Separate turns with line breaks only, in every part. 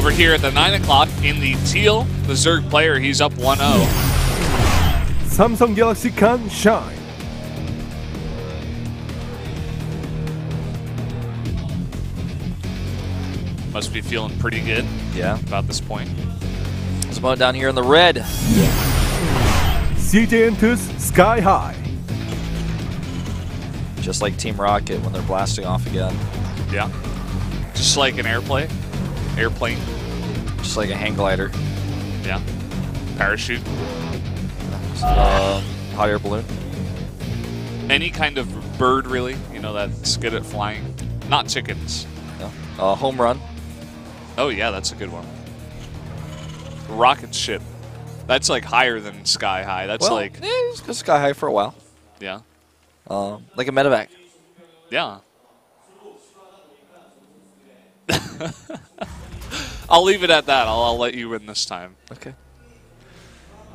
Over here at the 9 o'clock in the teal, the Zerg player, he's up 1-0.
Samsung Galaxy can shine.
Must be feeling pretty good.
Yeah.
About this point.
There's one down here in the red.
CJ enters Sky High.
Just like Team Rocket when they're blasting off again.
Yeah. Just like an airplane.
Just like a hang glider.
Yeah. Parachute.
Hot air balloon.
Any kind of bird, really. You know, that's good at flying. Not chickens.
No. Home run.
Oh, yeah, that's a good one. Rocket ship. That's like higher than Sky High. That's like...
Yeah, it's got Sky High for a while.
Yeah.
Like a medevac.
Yeah. I'll leave it at that. I'll let you win this time.
Okay.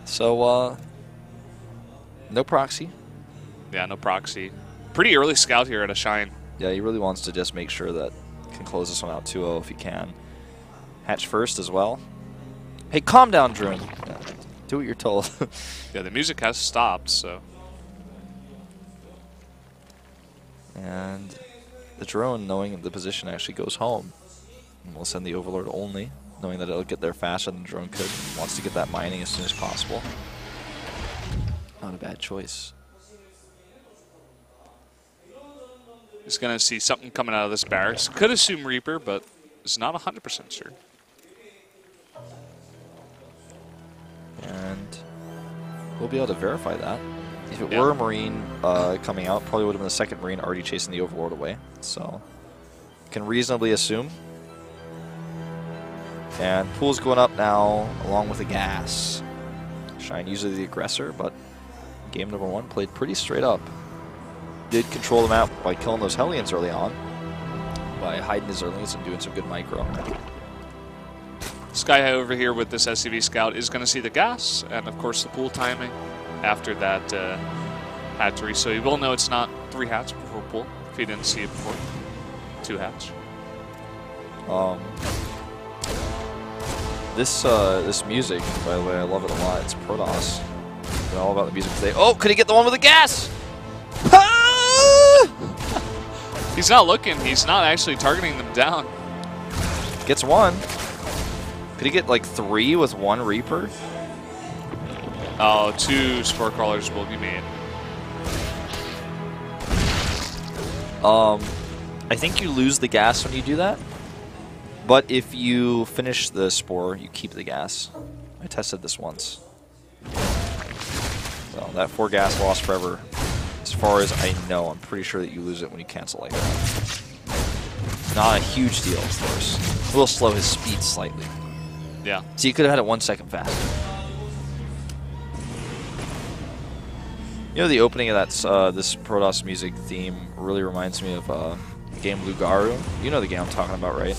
So, no proxy.
Yeah, no proxy. Pretty early scout here at a Shine.
Yeah, he really wants to just make sure that he can close this one out 2-0 if he can. Hatch first as well. Hey, calm down, drone. Yeah, do what you're told.
Yeah, the music has stopped, so...
And the drone, knowing the position, actually goes home. And we'll send the Overlord only, knowing that it'll get there faster than the drone could. Wants to get that mining as soon as possible. Not a bad choice.
He's going to see something coming out of this barracks. Could assume Reaper, but is not 100% sure.
And we'll be able to verify that. If it were a Marine coming out, probably would have been the second Marine already chasing the Overlord away. So, can reasonably assume. And pool's going up now, along with the gas. Shine usually the aggressor, but game number 1 played pretty straight up. Did control the map by killing those Hellions early on, by hiding his Zerglings and doing some good micro.
skyHigh over here with this SCV Scout is going to see the gas, and of course the pool timing after that hatchery. So you will know it's not 3 hats before pool, if you didn't see it before. 2 hats.
This music, by the way, I love it a lot. It's Protoss. They're all about the music today. Oh, could he get the one with the gas?
He's not looking. He's not actually targeting them down.
Gets one. Could he get like 3 with 1 Reaper?
Oh, 2 Spore Crawlers will be made.
I think you lose the gas when you do that. But if you finish the Spore, you keep the gas. I tested this once. So that 4 gas lost forever. As far as I know, I'm pretty sure that you lose it when you cancel like that. Not a huge deal, of course. It will slow his speed slightly.
Yeah.
So you could have had it 1 second faster. You know, the opening of that this Protoss music theme really reminds me of the game Lugaru. You know the game I'm talking about, right?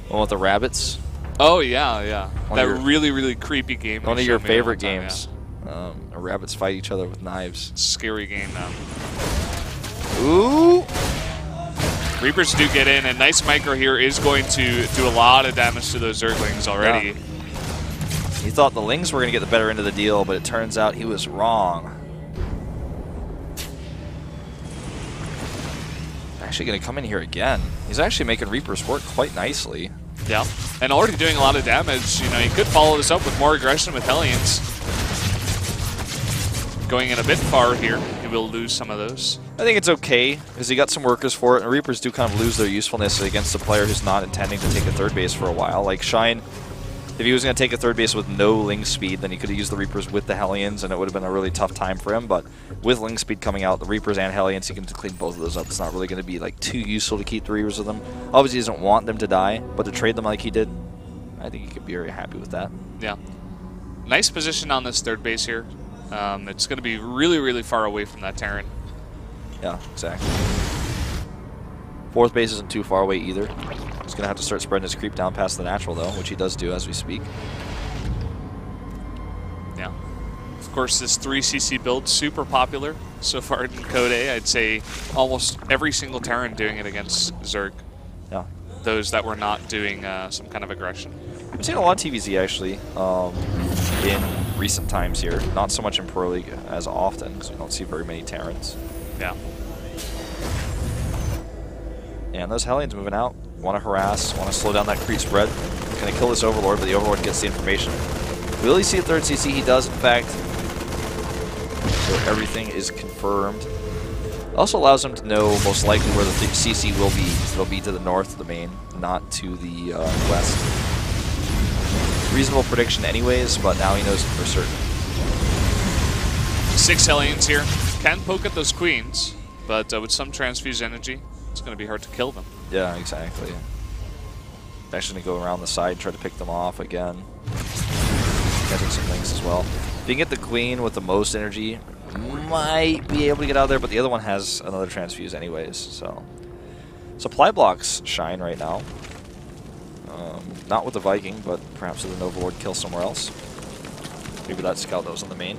One with the rabbits.
Oh yeah, yeah.
One
that
of your,
really, really creepy game.
One of your favorite games. Yeah. Rabbits fight each other with knives.
Scary game now.
Ooh!
Reapers do get in, and nice micro here is going to do a lot of damage to those Zerglings already.
Yeah. He thought the Lings were going to get the better end of the deal, but it turns out he was wrong. Actually going to come in here again. He's actually making Reapers work quite nicely.
Yeah, and already doing a lot of damage. You know, he could follow this up with more aggression with Hellions. Going in a bit far here, he will lose some of those.
I think it's okay, because he got some workers for it, and Reapers do kind of lose their usefulness against a player who's not intending to take a third base for a while. Like Shine, if he was going to take a third base with no Ling speed, then he could have used the Reapers with the Hellions, and it would have been a really tough time for him. But with Ling speed coming out, the Reapers and Hellions, he can clean both of those up. It's not really going to be like too useful to keep the Reapers with them. Obviously, he doesn't want them to die, but to trade them like he did, I think he could be very happy with that.
Yeah. Nice position on this third base here. It's going to be really, really far away from that Terran.
Yeah, exactly. Fourth base isn't too far away either. He's going to have to start spreading his creep down past the natural, though, which he does do as we speak.
Yeah. Of course, this 3cc build, super popular so far in Code A. I'd say almost every single Terran doing it against Zerg.
Yeah.
Those that were not doing some kind of aggression.
I've seen a lot of TVZ actually in recent times here. Not so much in Pro League as often because we don't see very many Terrans.
Yeah.
And those Hellions moving out. Want to harass, want to slow down that creep spread. Going to kill this Overlord, but the Overlord gets the information. Will he see a third CC? He does, in fact. So everything is confirmed. Also allows him to know most likely where the CC will be. It'll be to the north of the main, not to the west. Reasonable prediction anyways, but now he knows for certain.
6 Hellions here. Can poke at those queens, but with some transfuse energy, it's going to be hard to kill them.
Yeah, exactly. Actually going to go around the side, try to pick them off again. Catching some links as well. If you can get the queen with the most energy, might be able to get out of there, but the other one has another transfuse anyways, so. Supply blocks shine right now. Not with the Viking, but perhaps with an Overlord kill somewhere else. Maybe that scout that was on the main.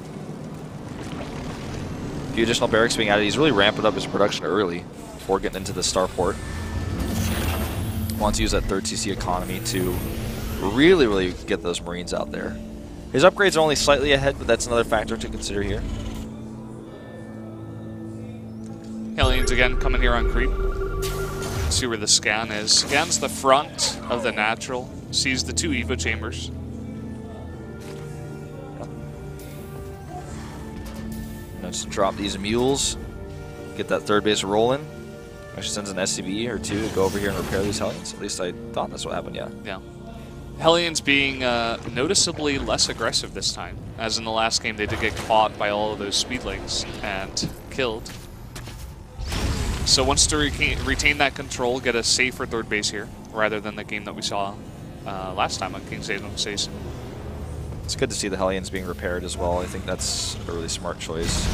A few additional barracks being added. He's really ramping up his production early before getting into the starport. Wants to use that third CC economy to really get those Marines out there. His upgrades are only slightly ahead, but that's another factor to consider here.
Hellions again coming here on creep. See where the scan is. Scan's the front of the natural. Sees the 2 Evo chambers.
Let's drop these mules. Get that third base rolling. Actually sends an SCV or 2 to go over here and repair these Hellions. At least I thought that's what happened, yeah.
Yeah. Hellions being noticeably less aggressive this time. As in the last game, they did get caught by all of those speedlings and killed. So wants to retain that control, get a safer third base here, rather than the game that we saw last time on King's Haven Station.
It's good to see the Hellions being repaired as well. I think that's a really smart choice.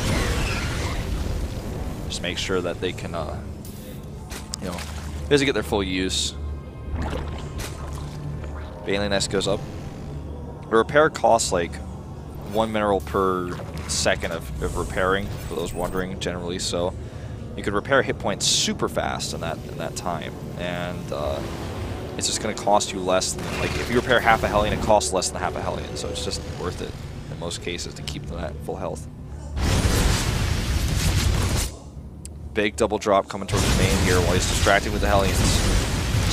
Just make sure that they can, you know, basically get their full use. Baneling Nest goes up. The repair costs like 1 mineral per second of repairing, for those wondering generally, so you could repair hit points super fast in that time, and it's just going to cost you less than, like, if you repair half a Hellion, it costs less than half a Hellion, so it's just worth it in most cases to keep them at full health. Big double drop coming towards the main here while he's distracting with the Hellions.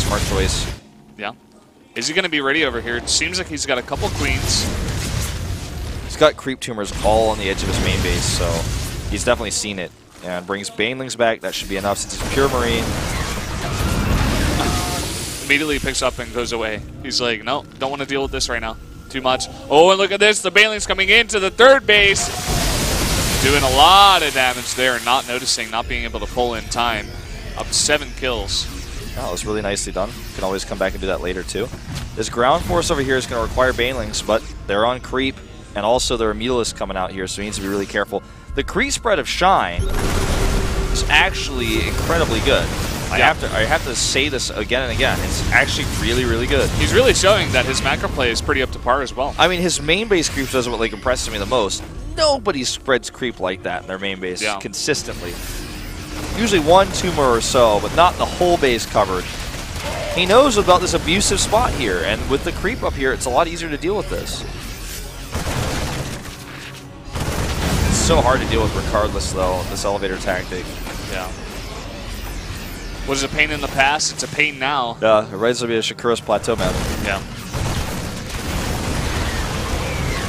Smart choice.
Yeah. Is he going to be ready over here? It seems like he's got a couple queens.
He's got creep tumors all on the edge of his main base, so he's definitely seen it. And brings Banelings back. That should be enough since he's pure Marine.
Immediately picks up and goes away. He's like, no, don't want to deal with this right now. Too much. Oh, and look at this. The Banelings coming into the third base. Doing a lot of damage there, not noticing, not being able to pull in time. Up to 7 kills.
Oh, that was really nicely done. Can always come back and do that later too. This ground force over here is going to require Banelings, but they're on creep, and also there are Mutalisks coming out here, so he needs to be really careful. The creep spread of Shine is actually incredibly good. I have to say this again and again. It's actually really good.
He's really showing that his macro play is pretty up to par as well.
I mean, his main base creep does what like impresses me the most. Nobody spreads creep like that in their main base consistently. Usually 1 tumor or so, but not the whole base covered. He knows about this abusive spot here, and with the creep up here, it's a lot easier to deal with this. It's so hard to deal with regardless, though, this elevator tactic.
Yeah. Was it a pain in the past? It's a pain now.
Yeah, it reminds me of Shakura's Plateau map.
Yeah.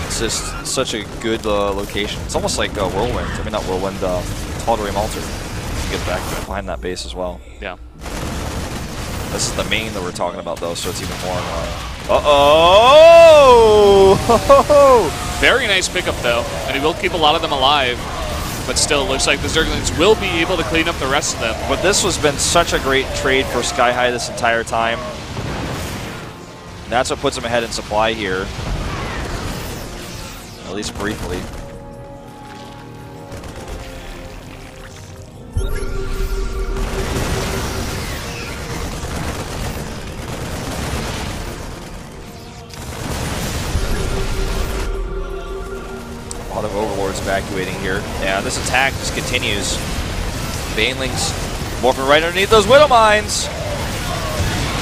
It's just such a good location. It's almost like Whirlwind. I mean, not Whirlwind, Tal'Darim Altar. You get back behind that base as well.
Yeah.
This is the main that we're talking about, though, so it's even more. Uh-oh!
Very nice pickup, though, and he will keep a lot of them alive. But still, looks like the Zerglings will be able to clean up the rest of them.
But this has been such a great trade for skyHigh this entire time. And that's what puts him ahead in supply here. At least briefly. A lot of Overlords evacuating here. Yeah, this attack just continues. Banelings morphing right underneath those Widow Mines.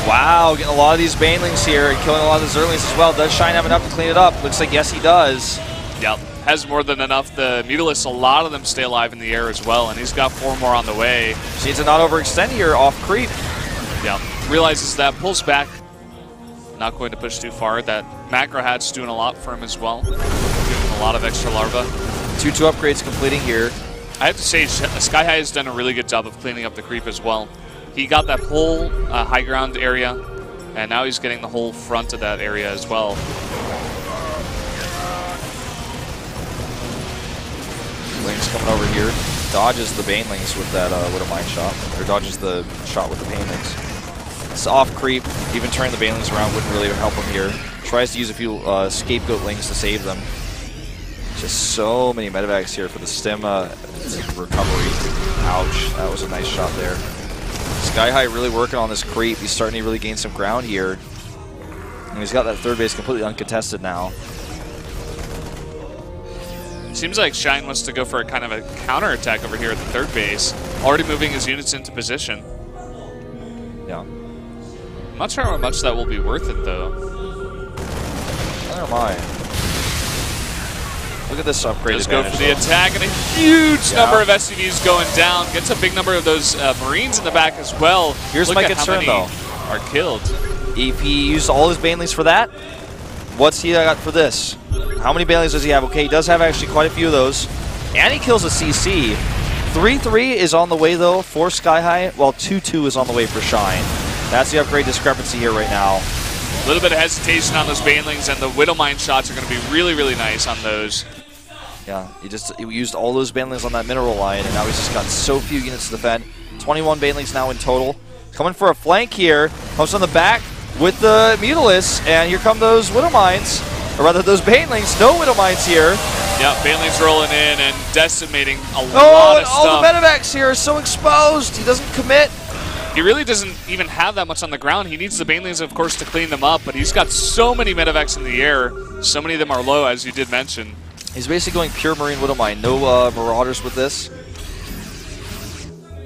Wow, getting a lot of these banelings here and killing a lot of the Zerlings as well. Does Shine have enough to clean it up? Looks like yes, he does.
Yep, has more than enough. The Mutalisks, a lot of them stay alive in the air as well, and he's got 4 more on the way.
Just needs to not overextend here off creep.
Yeah, realizes that, pulls back. Not going to push too far. That macro hat's doing a lot for him as well. Doing a lot of extra larva.
2-2 upgrades completing here.
I have to say, skyHigh has done a really good job of cleaning up the creep as well. He got that whole high ground area, and now he's getting the whole front of that area as well.
Lings coming over here. Dodges the banelings with that Widowmine shot. Or dodges the shot with the banelings. It's off creep. Even turning the banelings around wouldn't really help him here. Tries to use a few scapegoat lings to save them. Just so many medevacs here for the stem recovery. Ouch. That was a nice shot there. skyHigh really working on this creep. He's starting to really gain some ground here. And he's got that third base completely uncontested now.
Seems like Shine wants to go for a kind of a counterattack over here at the third base. Already moving his units into position.
Yeah.
I'm not sure how much that will be worth it, though.
Never mind. Look at this upgrade.
Just go for the attack, and a huge number of SCVs going down. Gets a big number of those Marines in the back as well.
Here's my concern, though.
Are killed.
If he used all his banelings for that, what's he got for this? How many banelings does he have? Okay, he does have actually quite a few of those. And he kills a CC. 3-3 is on the way, though, for skyHigh, while 2-2 is on the way for Shine. That's the upgrade discrepancy here right now.
A little bit of hesitation on those banelings, and the Widowmine shots are going to be really, really nice on those.
Yeah, he used all those banelings on that mineral line, and now he's just got so few units to defend. 21 banelings now in total. Coming for a flank here. Comes on the back with the Mutalisks, and here come those Widowmines. Or rather, those banelings. No Widowmines here.
Yeah, banelings rolling in and decimating a lot of stuff.
All the medevacs here are so exposed. He doesn't commit.
He really doesn't even have that much on the ground. He needs the banelings, of course, to clean them up, but he's got so many medevacs in the air. So many of them are low, as you did mention.
He's basically going pure Marine Widowmine. No Marauders with this.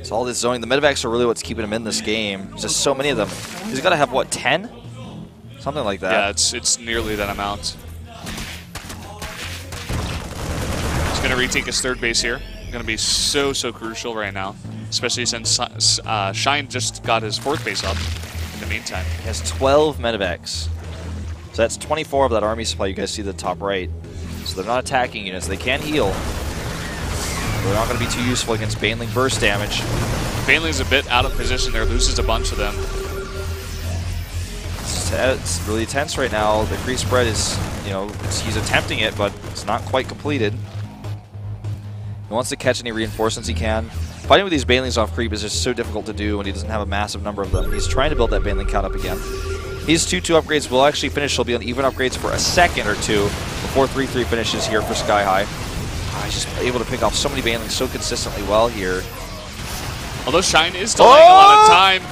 It's all this zoning. The medevacs are really what's keeping him in this game. There's just so many of them. He's got to have, what, 10? Something like that.
Yeah, it's nearly that amount. He's going to retake his third base here. Going to be so crucial right now, especially since Shine just got his fourth base up in the meantime.
He has 12 medevacs. So that's 24 of that army supply you guys see at the top right. So they're not attacking units. They can heal. They're not going to be too useful against Baneling burst damage.
Baneling's a bit out of position there, loses a bunch of them.
It's really tense right now. The creep spread is, he's attempting it, but it's not quite completed. He wants to catch any reinforcements he can. Fighting with these Banelings off creep is just so difficult to do when he doesn't have a massive number of them. He's trying to build that Baneling count up again. These 2-2 upgrades will actually finish. He'll be on even upgrades for a second or two before 3-3 finishes here for skyHigh. He's just able to pick off so many Banelings so consistently well here.
Although Shine is delaying a lot of time,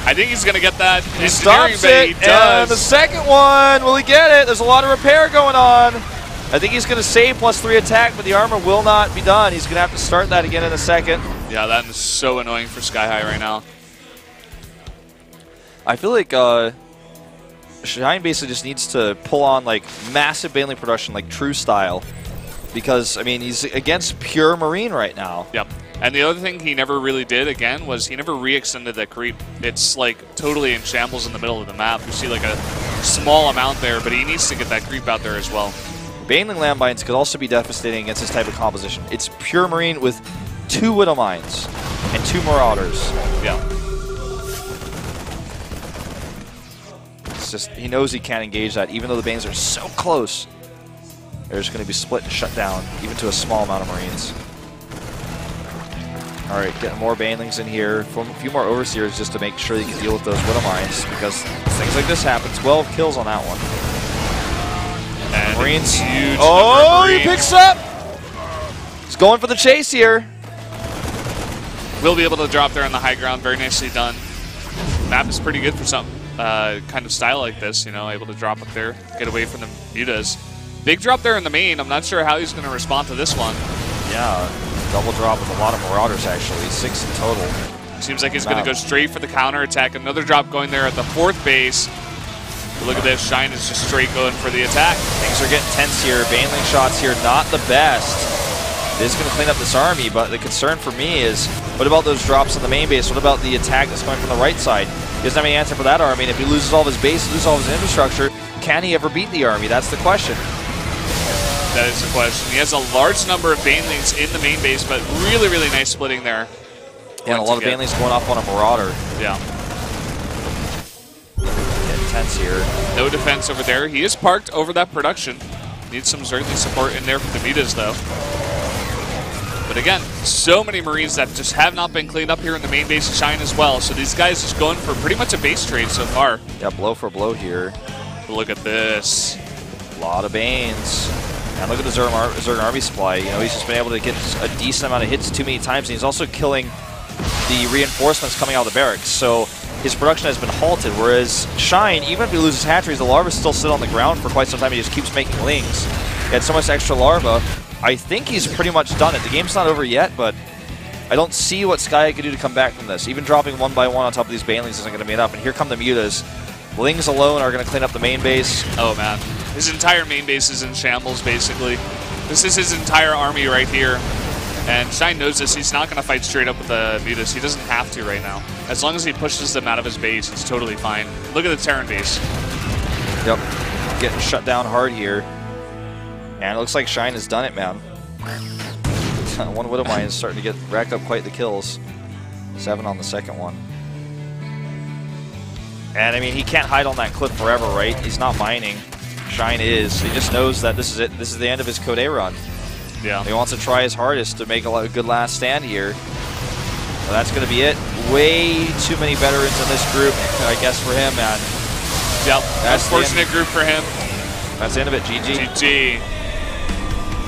I think he's going to get that
He stops it,
he does.
And the second one, will he get it? There's a lot of repair going on. I think he's going to save +3 attack, but the armor will not be done. He's going to have to start that again in a second.
Yeah, that is so annoying for skyHigh right now.
I feel like Shine basically just needs to pull on like massive Baneling production, like true style. Because, I mean, he's against pure Marine right now.
Yep. And the other thing he never really did, again, was he never re-extended that creep. It's, like, totally in shambles in the middle of the map. You see, like, a small amount there, but he needs to get that creep out there as well.
Baneling Landmines could also be devastating against this type of composition. It's pure Marine with 2 Widowmines and 2 Marauders.
Yeah.
It's just, he knows he can't engage that, even though the Banes are so close. They're just going to be split and shut down, even to a small amount of Marines. All right, getting more Banelings in here. A few more Overseers just to make sure you can deal with those Widowmines, because things like this happen. 12 kills on that one.
And
Marines.
Huge
Marines. He picks up! He's going for the chase here.
Will be able to drop there on the high ground. Very nicely done. Map is pretty good for some kind of style like this, able to drop up there, get away from the mutas. Big drop there in the main. I'm not sure how he's going to respond to this one.
Yeah, double drop with a lot of Marauders, actually. 6 in total.
Seems like he's going to go straight for the counter attack. Another drop going there at the 4th base. But look at this. Shine is just straight going for the attack.
Things are getting tense here. Baneling shots here, not the best. This is going to clean up this army, but the concern for me is, what about those drops on the main base? What about the attack that's going from the right side? He doesn't have any answer for that army, and if he loses all of his base, loses all of his infrastructure, can he ever beat the army? That's the question.
That is the question. He has a large number of Banelings in the main base, but really, really nice splitting there.
Yeah, and a lot of Banelings going off on a Marauder.
Yeah.
Intense here.
No defense over there. He is parked over that production. Needs some Zergling support in there for the Mutas, though. But again, so many Marines that just have not been cleaned up here in the main base of Shine as well. So these guys just going for pretty much a base trade so far.
Yeah, blow for blow here.
Look at this.
A lot of Banes. And look at the Zerg army supply. You know, he's just been able to get a decent amount of hits too many times, and he's also killing the reinforcements coming out of the barracks. So his production has been halted, whereas Shine, even if he loses hatcheries, the larvae still sit on the ground for quite some time. He just keeps making lings. He had so much extra larva. I think he's pretty much done it. The game's not over yet, but I don't see what skyHigh can do to come back from this. Even dropping 1 by 1 on top of these Banelings isn't going to be enough. And here come the Mutas. Lings alone are going to clean up the main base.
Oh, man. His entire main base is in shambles, basically. This is his entire army right here. And Shine knows this. He's not going to fight straight up with the Mutas. He doesn't have to right now. As long as he pushes them out of his base, he's totally fine. Look at the Terran base.
Yep. Getting shut down hard here. And it looks like Shine has done it, man. One Widow Mine is starting to rack up quite the kills. 7 on the second one. And I mean, he can't hide on that cliff forever, right? He's not mining. Shine is. He just knows that this is it. This is the end of his Code A run.
Yeah.
He wants to try his hardest to make a good last stand here. So that's going to be it. Way too many veterans in this group, I guess, for him, man.
Yep. That's fortunate group for him.
That's the end of it. GG.
GG.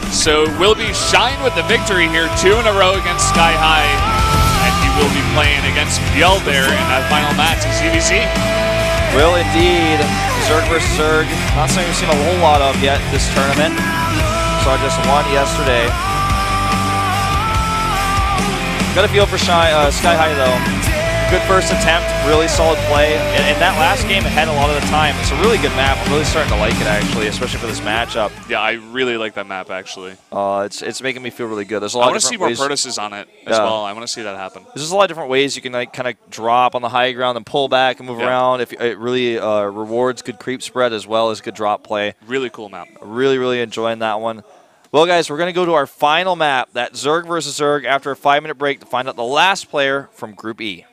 So will be Shine with the victory here, 2 in a row against skyHigh, and he will be playing against Biel there in that final match at CBC.
Will indeed. Zerg versus Zerg. Not something we've seen a whole lot of yet this tournament. Saw just one yesterday. Got a feel for skyHigh though. Good first attempt, really solid play. And that last game it had a lot of the time. It's a really good map. I'm really starting to like it actually, especially for this matchup.
Yeah, I really like that map actually.
It's making me feel really good. There's a lot
I want to see more Protoses on it as well. I want to see that happen.
There's just a lot of different ways you can like kind of drop on the high ground and pull back and move around. If it really rewards good creep spread as well as good drop play.
Really cool map.
Really, really enjoying that one. Well, guys, we're going to go to our final map, that Zerg versus Zerg, after a 5-minute break to find out the last player from Group E.